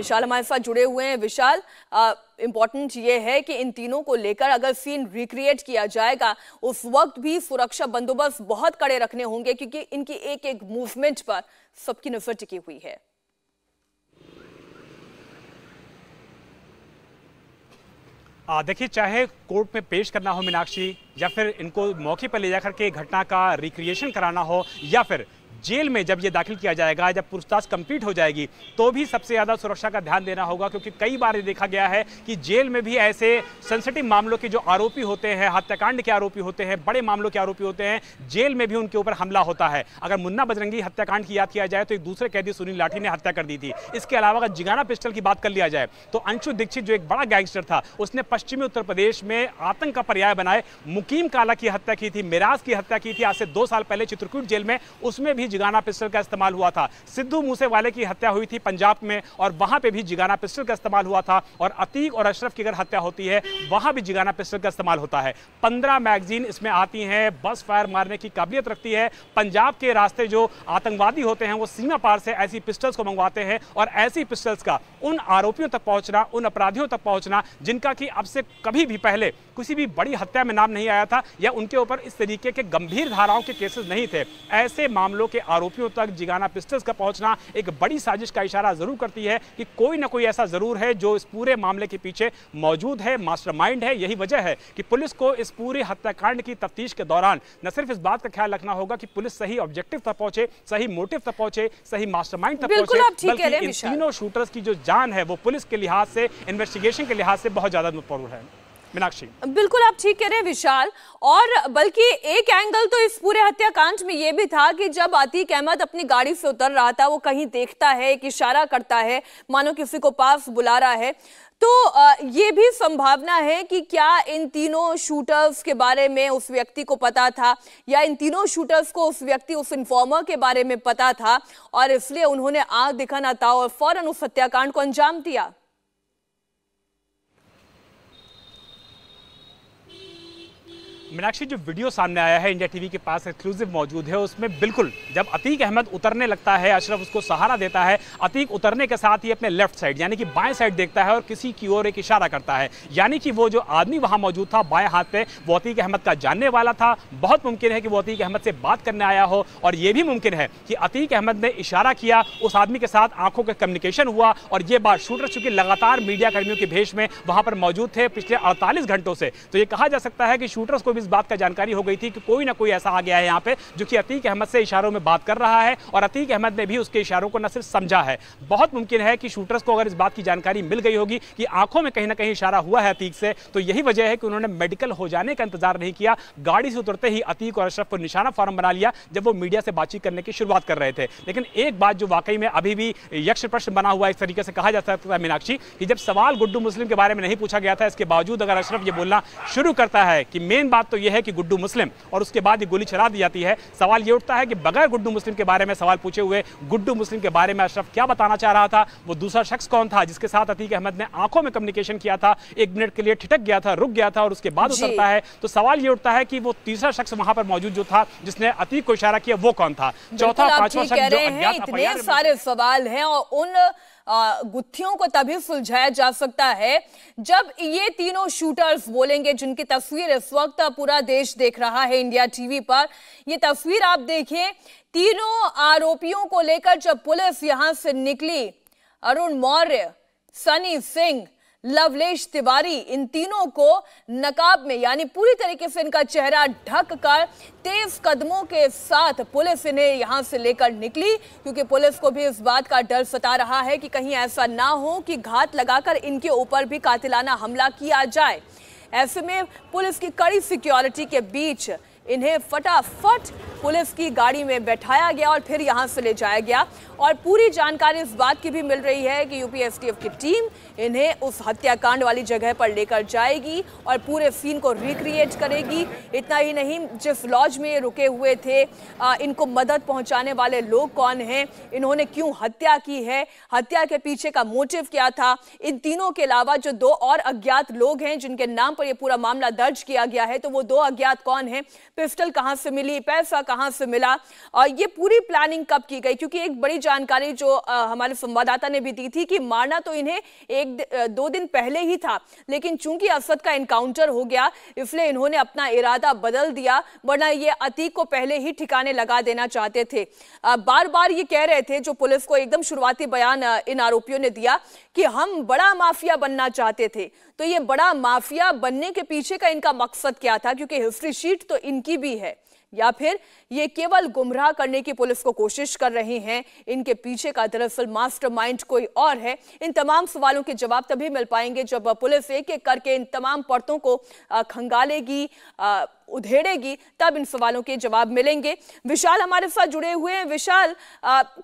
विशाल हमारे साथ जुड़े हुए हैं। विशाल, इम्पोर्टेंट ये है कि इन तीनों को लेकर अगर सीन रिक्रिएट किया जाएगा उस वक्त भी सुरक्षा बंदोबस्त बहुत कड़े रखने होंगे, क्योंकि इनकी एक एक मूवमेंट पर सबकी नजर टिकी हुई है। देखिए, चाहे कोर्ट में पेश करना हो मीनाक्षी, या फिर इनको मौके पर ले जाकर के घटना का रिक्रिएशन कराना हो, या फिर जेल में जब ये दाखिल किया जाएगा, जब पूछताछ कंप्लीट हो जाएगी, तो भी सबसे ज़्यादा सुरक्षा का ध्यान देना होगा। क्योंकि कई बार ये देखा गया है कि जेल में भी ऐसे सेंसिटिव मामलों के जो आरोपी होते हैं, हत्याकांड के आरोपी होते हैं, बड़े मामलों के आरोपी होते हैं, जेल में भी उनके ऊपर हमला होता है। अगर मुन्ना बजरंगी हत्याकांड की याद किया जाए तो एक दूसरे कैदी सुनील लाठी ने हत्या कर दी थी। इसके अलावा अगर जिगाना पिस्टल की बात कर लिया जाए तो अंशु दीक्षित जो एक बड़ा गैंगस्टर था, उसने पश्चिमी उत्तर प्रदेश में आतंक का पर्याय बनाए मुकीम काला की हत्या की थी, मिराज की हत्या की थी आज से 2 साल पहले चित्रकूट जेल में, उसमें भी जिगाना पिस्टल का इस्तेमाल हुआ था। सिद्धू मूसेवाले की हत्या हुई थी पंजाब में और वहां पे भी जिगाना पिस्टल का इस्तेमाल हुआ था। और अतीक और अशरफ की अगर हत्या होती है वहां भी जिगाना पिस्टल का इस्तेमाल होता है। 15 मैगजीन इसमें आती हैं, बस फायर मारने की काबिलियत रखती है। पंजाब के रास्ते जो आतंकवादी होते हैं वो सीमा पार से ऐसी पिस्टल्स को मंगवाते हैं और ऐसी पिस्टल्स का उन आरोपियों तक पहुंचना, उन अपराधियों तक पहुंचना जिनका कि अब से कभी भी पहले किसी भी बड़ी हत्या में नाम नहीं आया था या उनके ऊपर इस तरीके के गंभीर धाराओं के केसेस नहीं थे, ऐसे मामलों के आरोपियों तक जिगाना पिस्टल्स का पहुंचना एक बड़ी साजिश का इशारा जरूर करती है कि कोई ना कोई ऐसा जरूर है जो इस पूरे मामले के पीछे मौजूद है, मास्टरमाइंड है। यही वजह है कि पुलिस को इस पूरे हत्याकांड की तफ्तीश के दौरान न सिर्फ इस बात का ख्याल रखना होगा कि पुलिस सही ऑब्जेक्टिव तक पहुंचे, सही मोटिव तक पहुंचे, सही मास्टरमाइंड तक पहुंचे, बल्कि इन तीनों शूटर्स की जो जान है वो पुलिस के लिहाज से, इन्वेस्टिगेशन के लिहाज से बहुत ज्यादा महत्वपूर्ण है। मीनाक्षी, बिल्कुल आप ठीक कह रहे हैं विशाल। और बल्कि एक एंगल तो इस पूरे हत्याकांड में यह भी था कि जब अतीक अहमद अपनी गाड़ी से उतर रहा था, वो कहीं देखता है, एक इशारा करता है, मानो किसी को पास बुला रहा है, तो ये भी संभावना है कि क्या इन तीनों शूटर्स के बारे में उस व्यक्ति को पता था या इन तीनों शूटर्स को उस व्यक्ति, उस इन्फॉर्मर के बारे में पता था और इसलिए उन्होंने आंख दिखाना था और फौरन उस हत्याकांड को अंजाम दिया। मीनाक्षी, जो वीडियो सामने आया है इंडिया टीवी के पास एक्सक्लूसिव मौजूद है, उसमें बिल्कुल जब अतीक अहमद उतरने लगता है, अशरफ उसको सहारा देता है, अतीक उतरने के साथ ही अपने लेफ्ट साइड यानी कि बाएं साइड देखता है और किसी की ओर एक इशारा करता है, यानी कि वो जो आदमी वहां मौजूद था बाएं हाथ पे, वो अतीक अहमद का जानने वाला था। बहुत मुमकिन है कि वो अतीक अहमद से बात करने आया हो और यह भी मुमकिन है कि अतीक अहमद ने इशारा किया, उस आदमी के साथ आंखों का कम्युनिकेशन हुआ और ये बात शूटर चूंकि लगातार मीडिया कर्मियों के भेष में वहां पर मौजूद थे पिछले 48 घंटों से, तो ये कहा जा सकता है कि शूटर्स को इस बात का जानकारी हो गई थी कि कोई ना कोई ऐसा आ गया है यहाँ पे जो कि अतीक अहमद से इशारों में बात कर रहा है और अतीक अहमद ने भी उसके इशारों को न सिर्फ समझा है, बहुत मुमकिन है कि शूटर्स को अगर इस बात की जानकारी मिल गई होगी कि आंखों में कहीं ना कहीं इशारा हुआ है अतीक से, तो यही वजह है कि उन्होंने मेडिकल हो जाने का इंतजार नहीं किया, गाड़ी से उतरते ही अतीक और अशरफ को निशाना फॉर्म बना लिया जब वो मीडिया से बातचीत करने की शुरुआत कर रहे थे। लेकिन एक बात जो वाकई में अभी भी यक्ष प्रश्न बना हुआ है, इस तरीके से कहा जा सकता है मीनाक्षी, कि जब सवाल गुड्डू मुस्लिम के बारे में नहीं पूछा गया था, इसके बावजूद अगर अशरफ ये बोलना शुरू करता है कि मेन बात तो यह है कि गुड्डू मुस्लिम, और उसके बाद ये गोली चला दी जाती है, सवाल ये उठता है कि बगैर गुड्डू मुस्लिम के बारे में सवाल पूछे हुए गुड्डू मुस्लिम के बारे में अशरफ क्या बताना चाह रहा था, वो दूसरा शख्स कौन था जिसके साथ अतीक अहमद ने आंखों में कम्युनिकेशन किया था, 1 मिनट के लिए ठिठक गया था, रुक गया था और उसके बाद उतरता है, तो सवाल ये उठता है कि वो तीसरा शख्स वहां पर मौजूद जो था जिसने अतीक को इशारा किया वो कौन था, चौथा पांचवा शख्स जो अज्ञात। इतने सारे सवाल हैं और उन गुत्थियों को तभी सुलझाया जा सकता है जब ये तीनों शूटर्स बोलेंगे, जिनकी तस्वीर इस वक्त पूरा देश देख रहा है इंडिया टीवी पर। ये तस्वीर आप देखिए, तीनों आरोपियों को लेकर जब पुलिस यहां से निकली, अरुण मौर्य, सनी सिंह, लवलेश तिवारी, इन तीनों को नकाब में यानी पूरी तरीके से इनका चेहरा ढक कर तेज कदमों के साथ पुलिस इन्हें यहां से लेकर निकली, क्योंकि पुलिस को भी इस बात का डर सता रहा है कि कहीं ऐसा ना हो कि घात लगाकर इनके ऊपर भी कातिलाना हमला किया जाए। ऐसे में पुलिस की कड़ी सिक्योरिटी के बीच इन्हें फटाफट पुलिस की गाड़ी में बैठाया गया और फिर यहां से ले जाया गया। और पूरी जानकारी इस बात की भी मिल रही है कि यूपी एसटीएफ की टीम इन्हें उस हत्याकांड वाली जगह पर लेकर जाएगी और पूरे सीन को रिक्रिएट करेगी। इतना ही नहीं, जिस लॉज में रुके हुए थे, इनको मदद पहुंचाने वाले लोग कौन हैं, इन्होंने क्यों हत्या की है, हत्या के पीछे का मोटिव क्या था, इन तीनों के अलावा जो 2 और अज्ञात लोग हैं जिनके नाम पर यह पूरा मामला दर्ज किया गया है, तो वो 2 अज्ञात कौन हैं, पिस्टल कहां से मिली, पैसा कहां से मिला और ये पूरी प्लानिंग कब की गई, क्योंकि एक बड़ी जानकारी जो हमारे संवाददाता ने भी दी थी कि मारना तो इन्हें 1-2 दिन पहले ही था, लेकिन चूंकि असद का एनकाउंटर हो गया इसलिए इन्होंने अपना इरादा बदल दिया, वरना ये अतीक को पहले ही ठिकाने लगा देना चाहते थे। बार बार ये कह रहे थे, जो पुलिस को एकदम शुरुआती बयान इन आरोपियों ने दिया कि हम बड़ा माफिया बनना चाहते थे। तो ये बड़ा माफिया बनने के पीछे का इनका मकसद क्या था, क्योंकि हिस्ट्री शीट तो इनकी भी है, या फिर ये केवल गुमराह करने की पुलिस को कोशिश कर रहे हैं, इनके पीछे का दरअसल मास्टरमाइंड कोई और है। इन तमाम सवालों के जवाब तभी मिल पाएंगे जब पुलिस एक एक करके इन तमाम परतों को खंगालेगी, उधेड़ेगी, तब इन सवालों के जवाब मिलेंगे। विशाल हमारे साथ जुड़े हुए हैं। विशाल,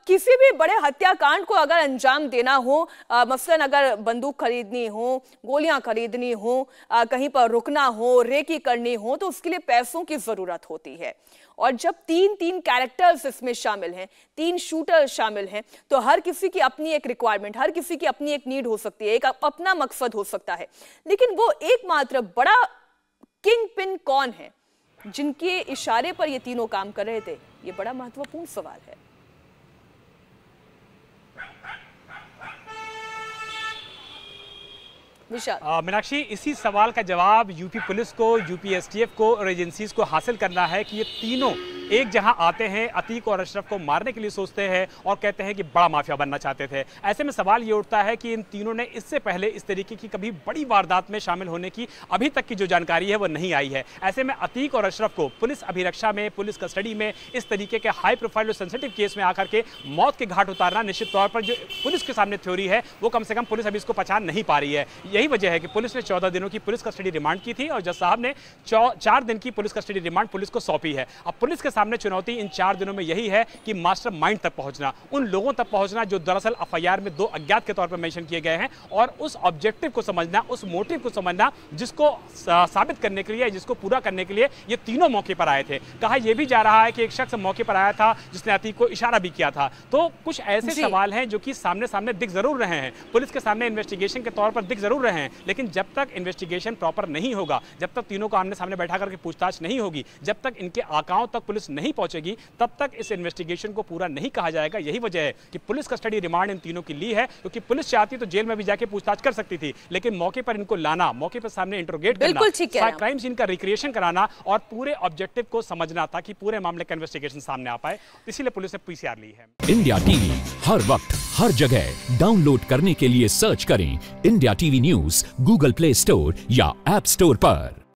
किसी भी बड़े हत्याकांड को अगर अंजाम देना हो, मसलन अगर बंदूक खरीदनी हो, गोलियां खरीदनी हो, कहीं पर रुकना हो, रेकी करनी हो, तो उसके लिए पैसों की जरूरत होती है। और जब 3 कैरेक्टर्स इसमें शामिल हैं, 3 शूटर शामिल हैं, तो हर किसी की अपनी एक रिक्वायरमेंट, हर किसी की अपनी एक नीड हो सकती है, एक अपना मकसद हो सकता है। लेकिन वो एकमात्र बड़ा किंग पिन कौन है जिनके इशारे पर ये तीनों काम कर रहे थे? ये बड़ा महत्वपूर्ण सवाल है। मीनाक्षी, इसी सवाल का जवाब यूपी पुलिस को, यूपी एसटीएफ को और एजेंसीज को हासिल करना है कि ये तीनों एक जहां आते हैं, अतीक और अशरफ को मारने के लिए सोचते हैं और कहते हैं कि बड़ा माफिया बनना चाहते थे। ऐसे में सवाल ये उठता है कि इन तीनों ने इससे पहले इस तरीके की कभी बड़ी वारदात में शामिल होने की अभी तक की जो जानकारी है वो नहीं आई है। ऐसे में अतीक और अशरफ को पुलिस अभिरक्षा में, पुलिस कस्टडी में इस तरीके के हाई प्रोफाइल और सेंसिटिव केस में आकर के मौत के घाट उतारना निश्चित तौर पर जो पुलिस के सामने थ्योरी है वो कम से कम पुलिस अभी इसको पहचान नहीं पा रही है। यही वजह है कि पुलिस ने 14 दिनों की पुलिस कस्टडी रिमांड की थी और जज साहब ने 4 दिन की पुलिस कस्टडी रिमांड पुलिस को सौंपी है। अब पुलिस के सामने चुनौती इन 4 दिनों में यही है कि मास्टरमाइंड तक पहुंचना, उन लोगों तक पहुंचना जो दरअसल एफआईआर में 2 अज्ञात के तौर पर मेंशन किए गए हैं, और उस ऑब्जेक्टिव को समझना, उस मोटिव को समझना जिसको साबित करने के लिए, जिसको पूरा करने के लिए ये तीनों मौके पर आए थे। कहा यह भी जा रहा है कि एक शख्स मौके पर आया था जिसने अतीक को इशारा भी किया था। तो कुछ ऐसे सवाल हैं जो कि सामने सामने दिख जरूर रहे हैं, पुलिस के सामने इन्वेस्टिगेशन के तौर पर दिख जरूर रहे हैं, लेकिन जब तक इन्वेस्टिगेशन प्रॉपर नहीं होगा, जब तक तीनों को आमने सामने बैठा करके पूछताछ नहीं होगी, जब तक इनके आकाओं तक पुलिस नहीं पहुंचेगी, तब तक इस इन्वेस्टिगेशन को पूरा नहीं कहा जाएगा। यही वजह है कि पुलिस कस्टडी रिमांड इन तीनों की ली है, क्योंकि पुलिस चाहती तो जेल में भी जाके पूछताछ कर सकती थी, लेकिन मौके पर इनको लाना, मौके पर सामने इंट्रोगेट करना, क्राइम सीन का रिक्रिएशन कराना और पूरे ऑब्जेक्टिव को समझना ताकि पूरे मामले का इन्वेस्टिगेशन सामने आ पाए, इसीलिए पुलिस ने पीसीआर ली है। इंडिया टीवी हर वक्त हर जगह डाउनलोड करने के लिए सर्च करें India TV news Google play store या ऐप स्टोर पर।